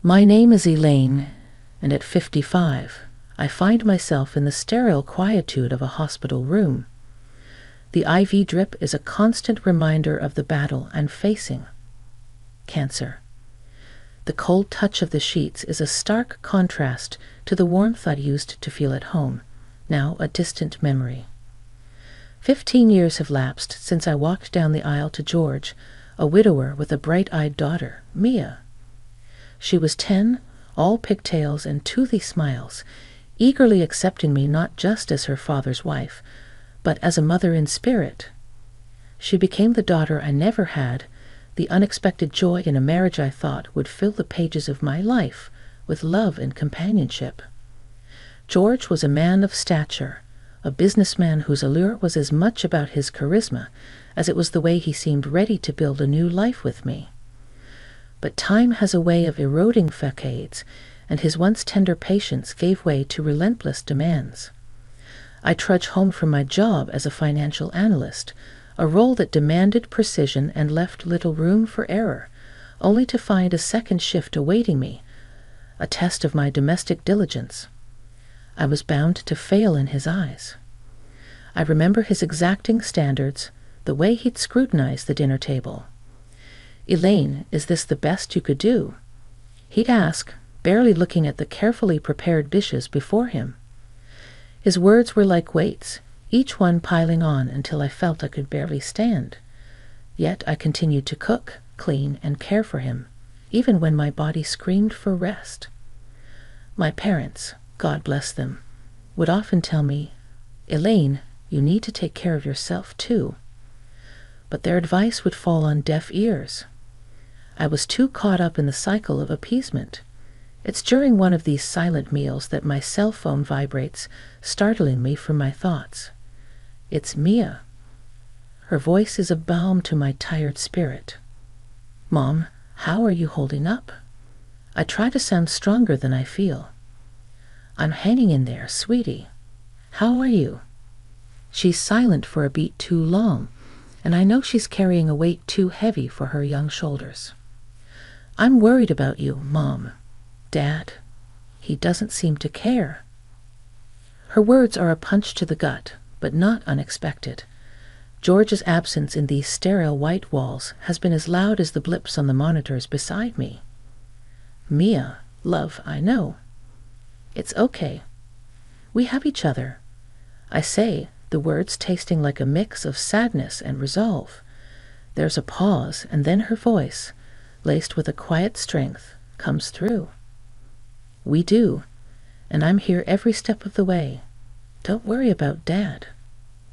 My name is Elaine, and at 55, I find myself in the sterile quietude of a hospital room. The IV drip is a constant reminder of the battle I'm facing. Cancer. The cold touch of the sheets is a stark contrast to the warmth I'd used to feel at home, now a distant memory. 15 years have lapsed since I walked down the aisle to George, a widower with a bright-eyed daughter, Mia. She was 10, all pigtails and toothy smiles, eagerly accepting me not just as her father's wife, but as a mother in spirit. She became the daughter I never had, the unexpected joy in a marriage I thought would fill the pages of my life with love and companionship. George was a man of stature, a businessman whose allure was as much about his charisma as it was the way he seemed ready to build a new life with me. But time has a way of eroding facades, and his once tender patience gave way to relentless demands. I trudged home from my job as a financial analyst, a role that demanded precision and left little room for error, only to find a second shift awaiting me, a test of my domestic diligence. I was bound to fail in his eyes. I remember his exacting standards, the way he'd scrutinize the dinner table. "Elaine, is this the best you could do?" He'd ask, barely looking at the carefully prepared dishes before him. His words were like weights, each one piling on until I felt I could barely stand. Yet I continued to cook, clean, and care for him, even when my body screamed for rest. My parents, God bless them, would often tell me, "Elaine, you need to take care of yourself too." But their advice would fall on deaf ears. I was too caught up in the cycle of appeasement. It's during one of these silent meals that my cell phone vibrates, startling me from my thoughts. It's Mia. Her voice is a balm to my tired spirit. "Mom, how are you holding up?" I try to sound stronger than I feel. "I'm hanging in there, sweetie. How are you?" She's silent for a beat too long, and I know she's carrying a weight too heavy for her young shoulders. "I'm worried about you, Mom. Dad, he doesn't seem to care." Her words are a punch to the gut, but not unexpected. George's absence in these sterile white walls has been as loud as the blips on the monitors beside me. "Mia, love, I know. It's okay. We have each other," I say, the words tasting like a mix of sadness and resolve. There's a pause, and then her voice, laced with a quiet strength, comes through. "We do, and I'm here every step of the way. Don't worry about Dad.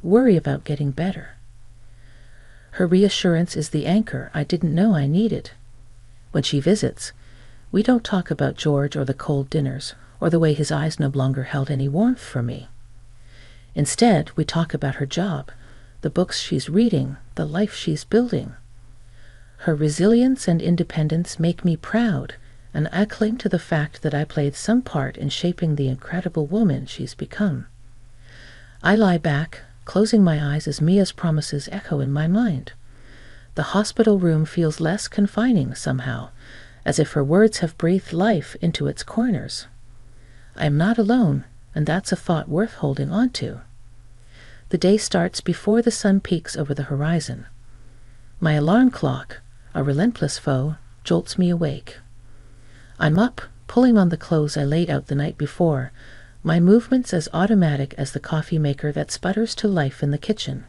Worry about getting better." Her reassurance is the anchor I didn't know I needed. When she visits, we don't talk about George or the cold dinners, or the way his eyes no longer held any warmth for me. Instead, we talk about her job, the books she's reading, the life she's building. Her resilience and independence make me proud, and I cling to the fact that I played some part in shaping the incredible woman she's become. I lie back, closing my eyes as Mia's promises echo in my mind. The hospital room feels less confining somehow, as if her words have breathed life into its corners. I am not alone, and that's a thought worth holding on to. The day starts before the sun peaks over the horizon. My alarm clock, a relentless foe, jolts me awake. I'm up, pulling on the clothes I laid out the night before, my movements as automatic as the coffee maker that sputters to life in the kitchen.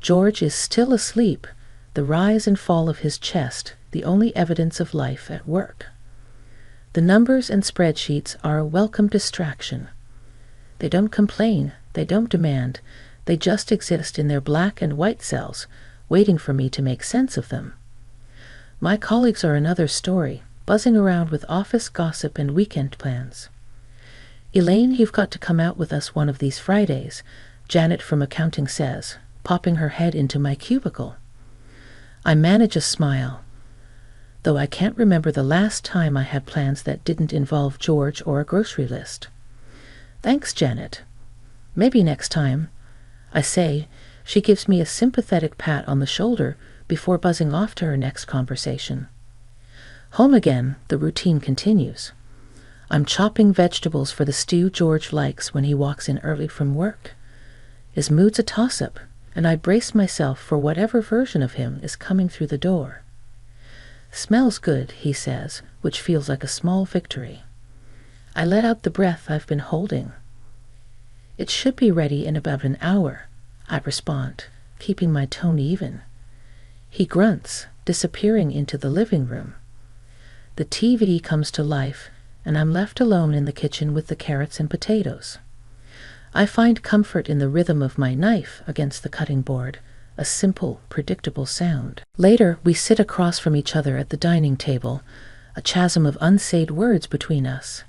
George is still asleep, the rise and fall of his chest the only evidence of life at work. The numbers and spreadsheets are a welcome distraction. They don't complain, they don't demand, they just exist in their black and white cells, waiting for me to make sense of them. My colleagues are another story, buzzing around with office gossip and weekend plans. "Elaine, you've got to come out with us one of these Fridays," Janet from accounting says, popping her head into my cubicle. I manage a smile, though I can't remember the last time I had plans that didn't involve George or a grocery list. "Thanks, Janet. Maybe next time," I say. She gives me a sympathetic pat on the shoulder before buzzing off to her next conversation. Home again, the routine continues. I'm chopping vegetables for the stew George likes when he walks in early from work. His mood's a toss-up, and I brace myself for whatever version of him is coming through the door. Smells good, he says, which feels like a small victory. I let out the breath I've been holding. It should be ready in about an hour, I respond, keeping my tone even. He grunts, disappearing into the living room. The TV comes to life, and I'm left alone in the kitchen with the carrots and potatoes. I find comfort in the rhythm of my knife against the cutting board, a simple, predictable sound. Later, we sit across from each other at the dining table, a chasm of unsaid words between us.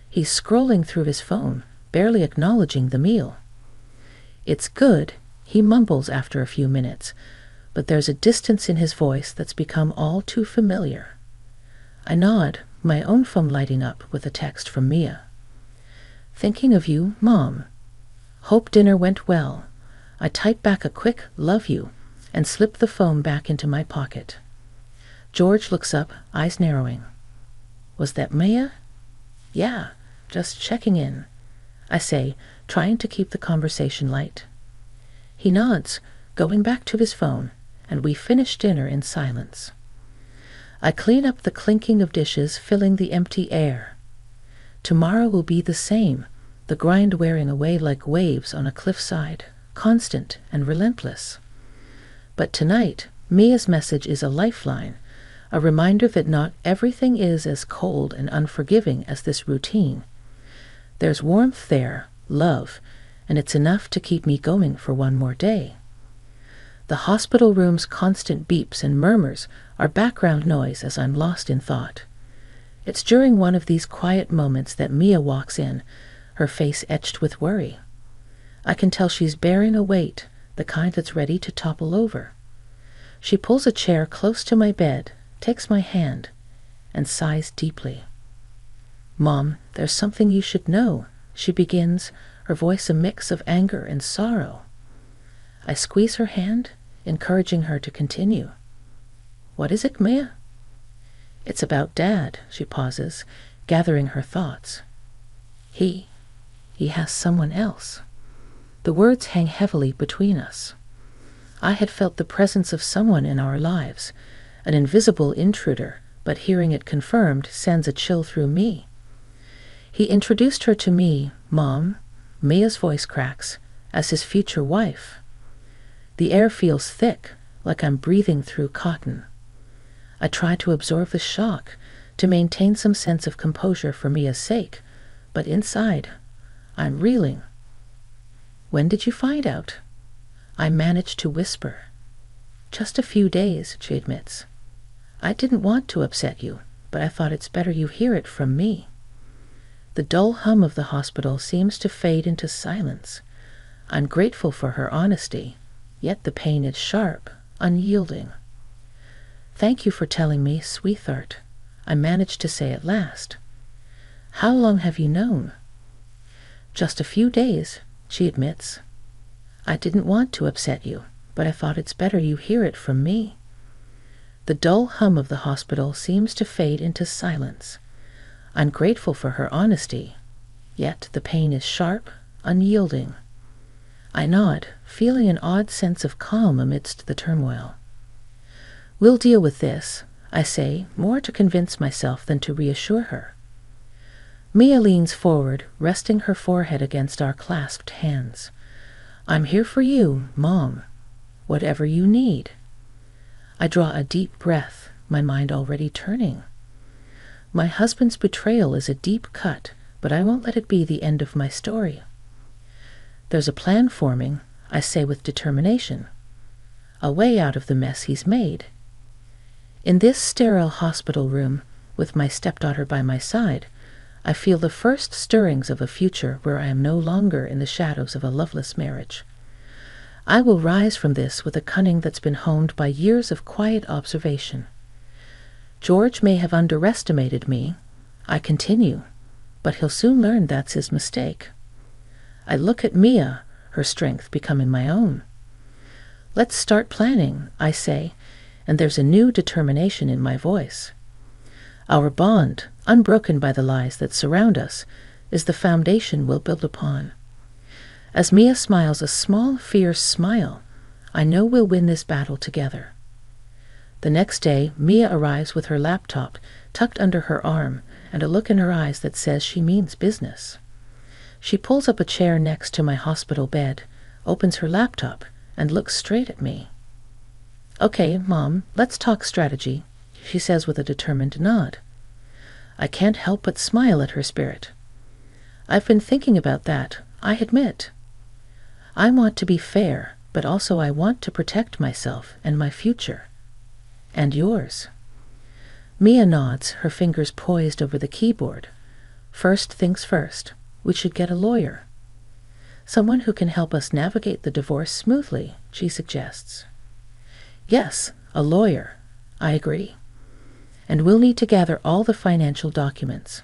He's scrolling through his phone, barely acknowledging the meal. It's good, he mumbles after a few minutes, but there's a distance in his voice that's become all too familiar. I nod, my own phone lighting up with a text from Mia. Thinking of you, Mom. Hope dinner went well. I type back a quick love you and slip the phone back into my pocket. George looks up, eyes narrowing. Was that Mia? Yeah, just checking in, I say, trying to keep the conversation light. He nods, going back to his phone, and we finish dinner in silence. I clean up the clinking of dishes filling the empty air. Tomorrow will be the same, the grind wearing away like waves on a cliffside, constant and relentless. But tonight, Mia's message is a lifeline, a reminder that not everything is as cold and unforgiving as this routine. There's warmth there, love, and it's enough to keep me going for one more day. The hospital room's constant beeps and murmurs are background noise as I'm lost in thought. It's during one of these quiet moments that Mia walks in, her face etched with worry. I can tell she's bearing a weight, the kind that's ready to topple over. She pulls a chair close to my bed, takes my hand, and sighs deeply. Mom, there's something you should know, she begins, her voice a mix of anger and sorrow. I squeeze her hand, encouraging her to continue. What is it, Mia? It's about Dad, she pauses, gathering her thoughts. He has someone else. The words hang heavily between us. I had felt the presence of someone in our lives, an invisible intruder, but hearing it confirmed sends a chill through me. He introduced her to me, Mom, Mia's voice cracks, as his future wife. The air feels thick, like I'm breathing through cotton. I try to absorb the shock, to maintain some sense of composure for Mia's sake, but inside, I'm reeling. When did you find out? I manage to whisper. Just a few days, she admits. I didn't want to upset you, but I thought it's better you hear it from me. The dull hum of the hospital seems to fade into silence. I'm grateful for her honesty, yet the pain is sharp, unyielding. Thank you for telling me, sweetheart, I managed to say at last. How long have you known? Just a few days, she admits. I didn't want to upset you, but I thought it's better you hear it from me. The dull hum of the hospital seems to fade into silence. I'm grateful for her honesty, yet the pain is sharp, unyielding. I nod, feeling an odd sense of calm amidst the turmoil. We'll deal with this, I say, more to convince myself than to reassure her. Mia leans forward, resting her forehead against our clasped hands. I'm here for you, Mom, whatever you need. I draw a deep breath, my mind already turning. My husband's betrayal is a deep cut, but I won't let it be the end of my story. There's a plan forming, I say with determination. A way out of the mess he's made. In this sterile hospital room, with my stepdaughter by my side, I feel the first stirrings of a future where I am no longer in the shadows of a loveless marriage. I will rise from this with a cunning that's been honed by years of quiet observation. George may have underestimated me, I continue, but he'll soon learn that's his mistake. I look at Mia, her strength becoming my own. Let's start planning, I say, and there's a new determination in my voice. Our bond, unbroken by the lies that surround us, is the foundation we'll build upon. As Mia smiles a small, fierce smile, I know we'll win this battle together. The next day, Mia arrives with her laptop tucked under her arm and a look in her eyes that says she means business. She pulls up a chair next to my hospital bed, opens her laptop, and looks straight at me. "Okay, Mom, let's talk strategy," she says with a determined nod. I can't help but smile at her spirit. I've been thinking about that, I admit. I want to be fair, but also I want to protect myself and my future. And yours. Mia nods, her fingers poised over the keyboard. First things first, we should get a lawyer. Someone who can help us navigate the divorce smoothly, she suggests. Yes, a lawyer. I agree. And we'll need to gather all the financial documents.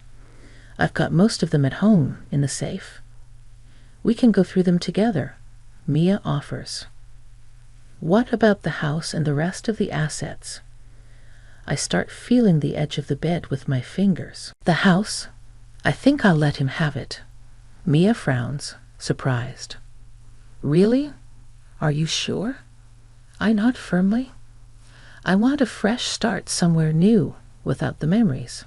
I've got most of them at home, in the safe. We can go through them together, Mia offers. What about the house and the rest of the assets? I start feeling the edge of the bed with my fingers. The house? I think I'll let him have it. Mia frowns, surprised. Really? Are you sure? I nod firmly. I want a fresh start somewhere new, without the memories.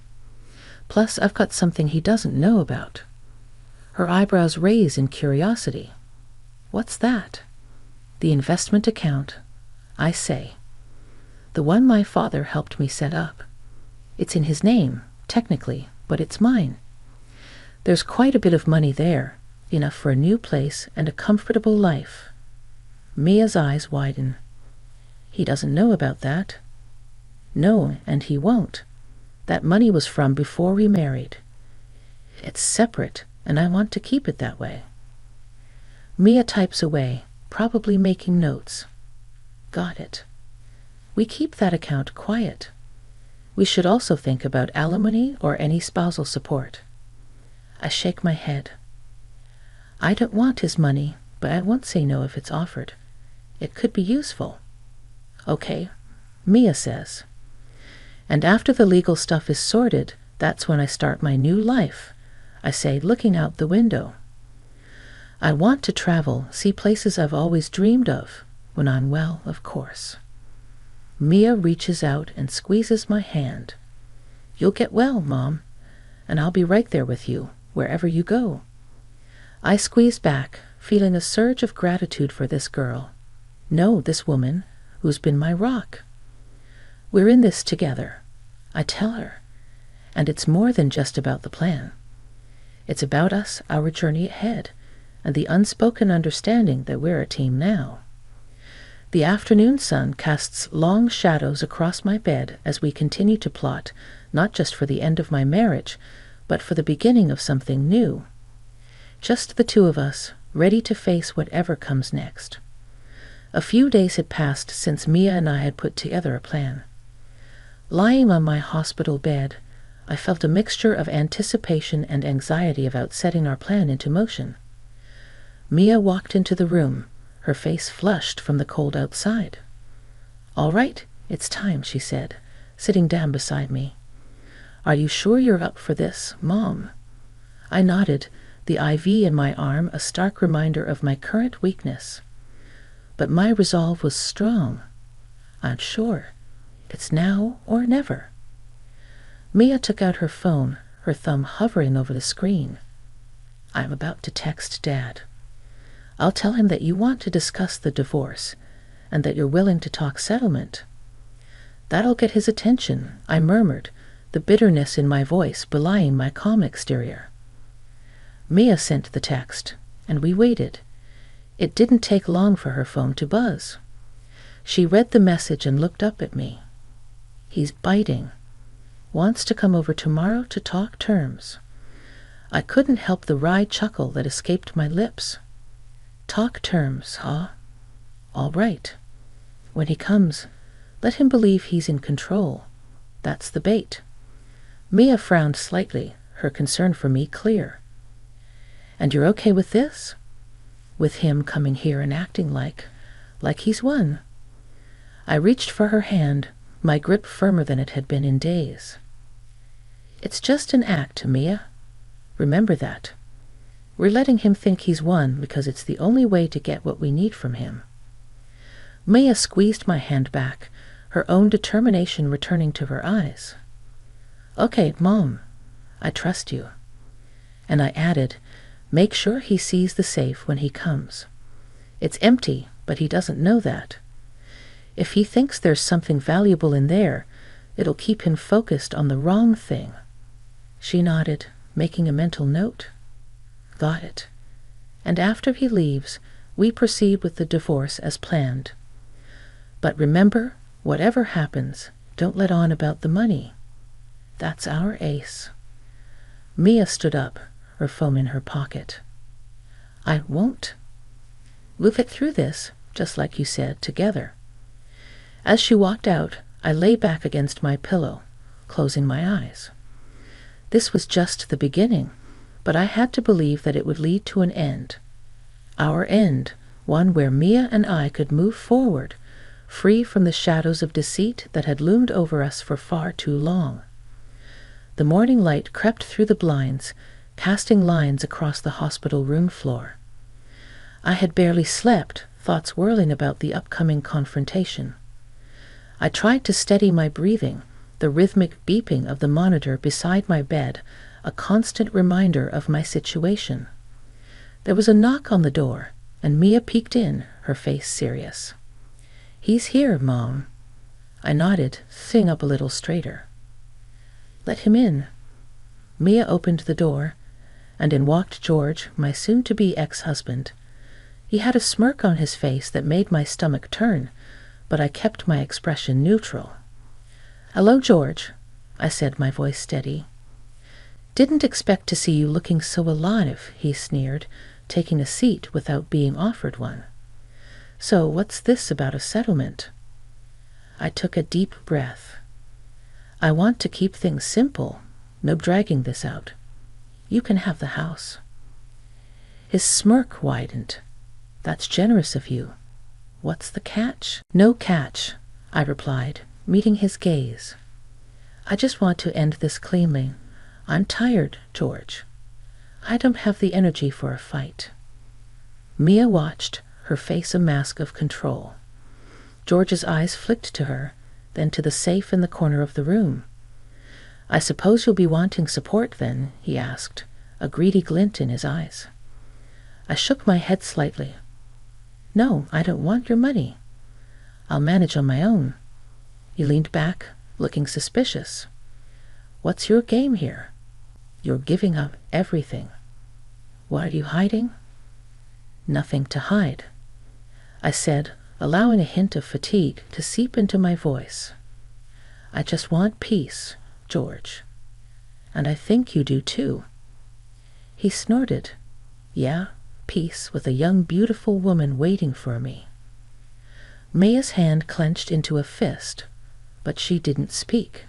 Plus, I've got something he doesn't know about. Her eyebrows raise in curiosity. What's that? The investment account, I say. The one my father helped me set up. It's in his name, technically, but it's mine. There's quite a bit of money there, enough for a new place and a comfortable life. Mia's eyes widen. He doesn't know about that. No, and he won't. That money was from before we married. It's separate, and I want to keep it that way. Mia types away, probably making notes. Got it. We keep that account quiet. We should also think about alimony or any spousal support. I shake my head. I don't want his money, but I won't say no if it's offered. It could be useful. Okay, Mia says. And after the legal stuff is sorted, that's when I start my new life, I say, looking out the window. I want to travel, see places I've always dreamed of, when I'm well, of course. Mia reaches out and squeezes my hand. You'll get well, Mom, and I'll be right there with you, wherever you go. I squeeze back, feeling a surge of gratitude for this girl. No, this woman, who's been my rock. We're in this together, I tell her, and it's more than just about the plan. It's about us, our journey ahead, and the unspoken understanding that we're a team now. The afternoon sun casts long shadows across my bed as we continue to plot, not just for the end of my marriage, but for the beginning of something new. Just the two of us, ready to face whatever comes next. A few days had passed since Mia and I had put together a plan. Lying on my hospital bed, I felt a mixture of anticipation and anxiety about setting our plan into motion. Mia walked into the room, her face flushed from the cold outside. All right, it's time, she said, sitting down beside me. Are you sure you're up for this, Mom? I nodded, the IV in my arm a stark reminder of my current weakness. But my resolve was strong. I'm sure. It's now or never. Mia took out her phone, her thumb hovering over the screen. I'm about to text Dad. I'll tell him that you want to discuss the divorce, and that you're willing to talk settlement. That'll get his attention, I murmured, the bitterness in my voice belying my calm exterior. Mia sent the text, and we waited. It didn't take long for her phone to buzz. She read the message and looked up at me. He's biting. Wants to come over tomorrow to talk terms. I couldn't help the wry chuckle that escaped my lips. Talk terms, huh? All right. When he comes, let him believe he's in control. That's the bait. Mia frowned slightly, her concern for me clear. And you're okay with this? With him coming here and acting like he's won. I reached for her hand, my grip firmer than it had been in days. It's just an act, Mia. Remember that. We're letting him think he's won because it's the only way to get what we need from him." Mia squeezed my hand back, her own determination returning to her eyes. "Okay, Mom, I trust you." And I added, "Make sure he sees the safe when he comes. It's empty, but he doesn't know that. If he thinks there's something valuable in there, it'll keep him focused on the wrong thing." She nodded, making a mental note. "Got it. And after he leaves, we proceed with the divorce as planned. But remember, whatever happens, don't let on about the money. That's our ace." Mia stood up, her phone in her pocket. "I won't. We'll get through this, just like you said, together." As she walked out, I lay back against my pillow, closing my eyes. This was just the beginning, but I had to believe that it would lead to an end. Our end, one where Mia and I could move forward, free from the shadows of deceit that had loomed over us for far too long. The morning light crept through the blinds, casting lines across the hospital room floor. I had barely slept, thoughts whirling about the upcoming confrontation. I tried to steady my breathing, the rhythmic beeping of the monitor beside my bed, a constant reminder of my situation. There was a knock on the door, and Mia peeked in, her face serious. "He's here, Mom." I nodded, sitting up a little straighter. "Let him in." Mia opened the door, and in walked George, my soon-to-be ex-husband. He had a smirk on his face that made my stomach turn, but I kept my expression neutral. "Hello, George," I said, my voice steady. "Didn't expect to see you looking so alive," he sneered, taking a seat without being offered one. "So what's this about a settlement?" I took a deep breath. "I want to keep things simple, no dragging this out. You can have the house." His smirk widened. "That's generous of you. What's the catch?" "No catch," I replied, meeting his gaze. "I just want to end this cleanly. I'm tired, George. I don't have the energy for a fight." Mia watched, her face a mask of control. George's eyes flicked to her, then to the safe in the corner of the room. "I suppose you'll be wanting support then?" he asked, a greedy glint in his eyes. I shook my head slightly. "No, I don't want your money. I'll manage on my own." He leaned back, looking suspicious. "What's your game here? You're giving up everything. What are you hiding?" "Nothing to hide," I said, allowing a hint of fatigue to seep into my voice. "I just want peace, George. And I think you do too." He snorted. "Yeah, peace with a young, beautiful woman waiting for me." Mia's hand clenched into a fist, but she didn't speak.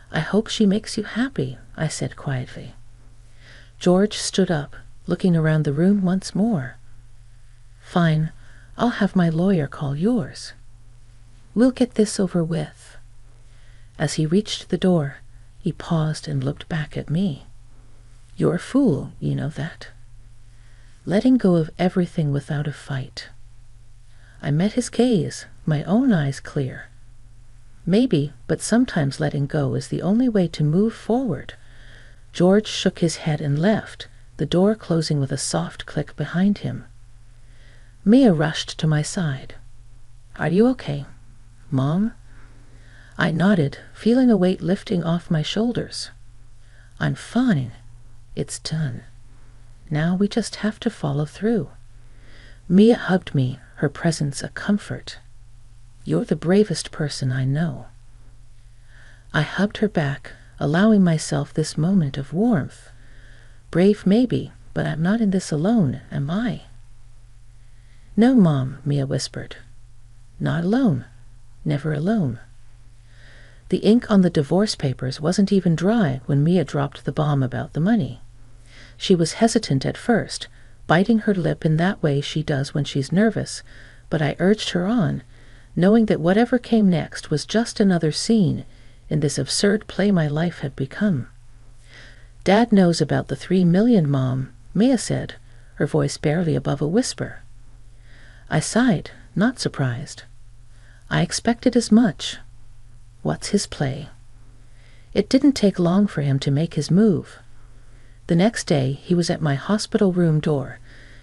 "I hope she makes you happy," I said quietly. George stood up, looking around the room once more. "Fine, I'll have my lawyer call yours. We'll get this over with." As he reached the door, he paused and looked back at me. "You're a fool, you know that. Letting go of everything without a fight." I met his gaze, my own eyes clear. "Maybe, but sometimes letting go is the only way to move forward." George shook his head and left, the door closing with a soft click behind him. Mia rushed to my side. "Are you okay, Mom?" I nodded, feeling a weight lifting off my shoulders. "I'm fine. It's done. Now we just have to follow through." Mia hugged me, her presence a comfort. "You're the bravest person I know." I hugged her back, allowing myself this moment of warmth. Brave maybe, but I'm not in this alone, am I? "No, Mom," Mia whispered. "Not alone. Never alone." The ink on the divorce papers wasn't even dry when Mia dropped the bomb about the money. She was hesitant at first, biting her lip in that way she does when she's nervous, but I urged her on, knowing that whatever came next was just another scene in this absurd play my life had become. "Dad knows about the 3 million, Mom," Mia said, her voice barely above a whisper. I sighed, not surprised. I expected as much. What's his play? It didn't take long for him to make his move. The next day, he was at my hospital room door,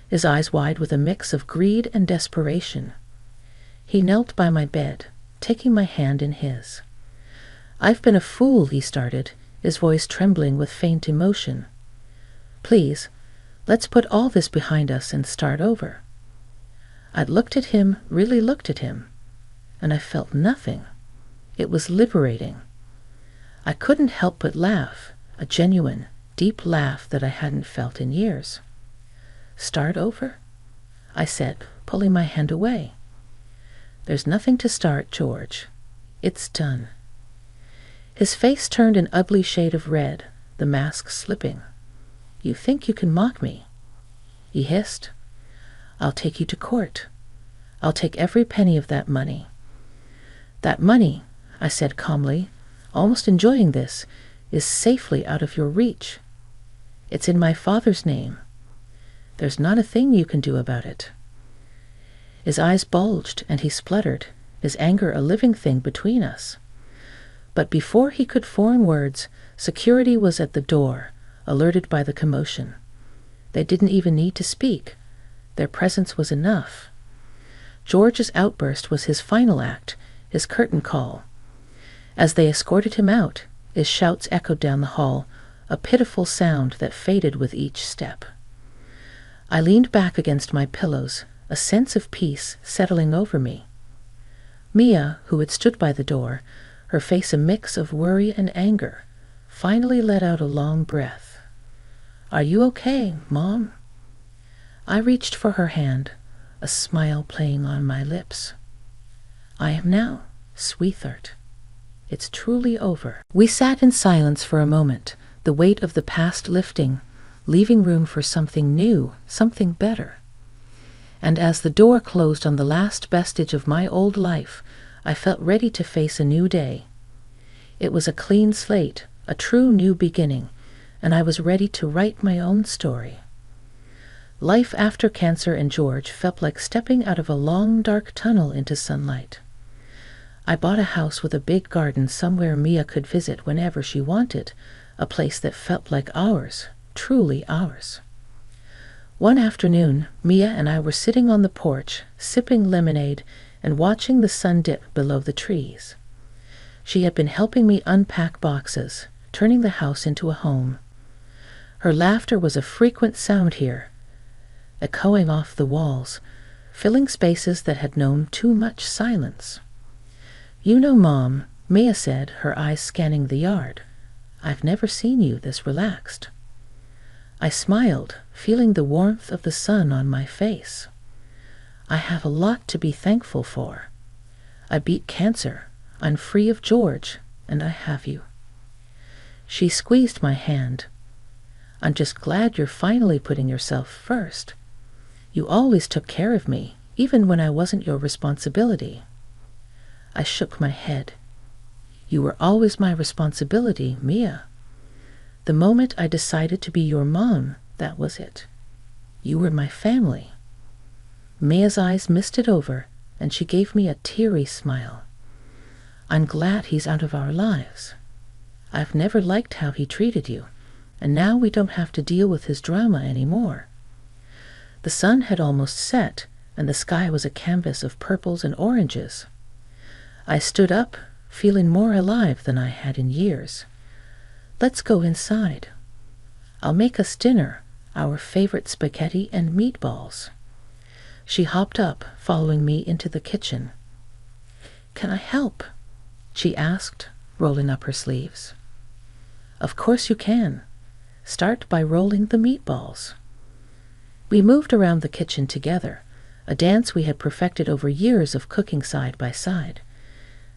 his eyes wide with a mix of greed and desperation. He knelt by my bed, taking my hand in his. "I've been a fool," he started, his voice trembling with faint emotion. "Please, let's put all this behind us and start over." I'd looked at him, really looked at him, and I felt nothing. It was liberating. I couldn't help but laugh, a genuine, deep laugh that I hadn't felt in years. "Start over?" I said, pulling my hand away. "There's nothing to start, George. It's done." His face turned an ugly shade of red, the mask slipping. "You think you can mock me?" he hissed. "I'll take you to court. I'll take every penny of that money." "That money," I said calmly, almost enjoying this, "is safely out of your reach. It's in my father's name. There's not a thing you can do about it." His eyes bulged and he spluttered, his anger a living thing between us. But before he could form words, security was at the door, alerted by the commotion. They didn't even need to speak. Their presence was enough. George's outburst was his final act, his curtain call. As they escorted him out, his shouts echoed down the hall, a pitiful sound that faded with each step. I leaned back against my pillows, a sense of peace settling over me. Mia, who had stood by the door, her face a mix of worry and anger, finally let out a long breath. "Are you okay, Mom?" I reached for her hand, a smile playing on my lips. "I am now, sweetheart. It's truly over." We sat in silence for a moment, the weight of the past lifting, leaving room for something new, something better. And as the door closed on the last vestige of my old life, I felt ready to face a new day. It was a clean slate, a true new beginning, and I was ready to write my own story. Life after cancer and George felt like stepping out of a long, dark tunnel into sunlight. I bought a house with a big garden somewhere Mia could visit whenever she wanted, a place that felt like ours, truly ours. One afternoon, Mia and I were sitting on the porch, sipping lemonade and watching the sun dip below the trees. She had been helping me unpack boxes, turning the house into a home. Her laughter was a frequent sound here, echoing off the walls, filling spaces that had known too much silence. "You know, Mom," Mia said, her eyes scanning the yard, "I've never seen you this relaxed." I smiled, feeling the warmth of the sun on my face. I have a lot to be thankful for. I beat cancer, I'm free of George, and I have you. She squeezed my hand. "I'm just glad you're finally putting yourself first. You always took care of me, even when I wasn't your responsibility." I shook my head. "You were always my responsibility, Mia. The moment I decided to be your mom, that was it. You were my family." Mia's eyes misted over, and she gave me a teary smile. "I'm glad he's out of our lives. I've never liked how he treated you, and now we don't have to deal with his drama anymore." The sun had almost set, and the sky was a canvas of purples and oranges. I stood up, feeling more alive than I had in years. "Let's go inside. I'll make us dinner, our favorite spaghetti and meatballs." She hopped up, following me into the kitchen. "Can I help?" she asked, rolling up her sleeves. "Of course you can. Start by rolling the meatballs." We moved around the kitchen together, a dance we had perfected over years of cooking side by side.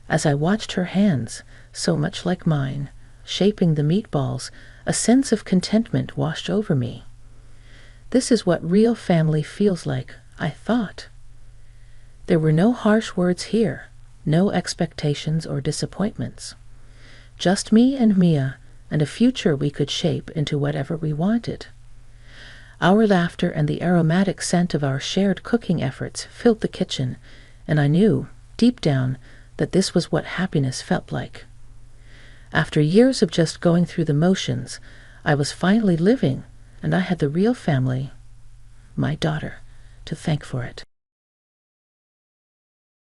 As I watched her hands, so much like mine, shaping the meatballs, a sense of contentment washed over me. This is what real family feels like, I thought. There were no harsh words here, no expectations or disappointments. Just me and Mia, and a future we could shape into whatever we wanted. Our laughter and the aromatic scent of our shared cooking efforts filled the kitchen, and I knew, deep down, that this was what happiness felt like. After years of just going through the motions, I was finally living, and I had the real family, my daughter, to thank for it.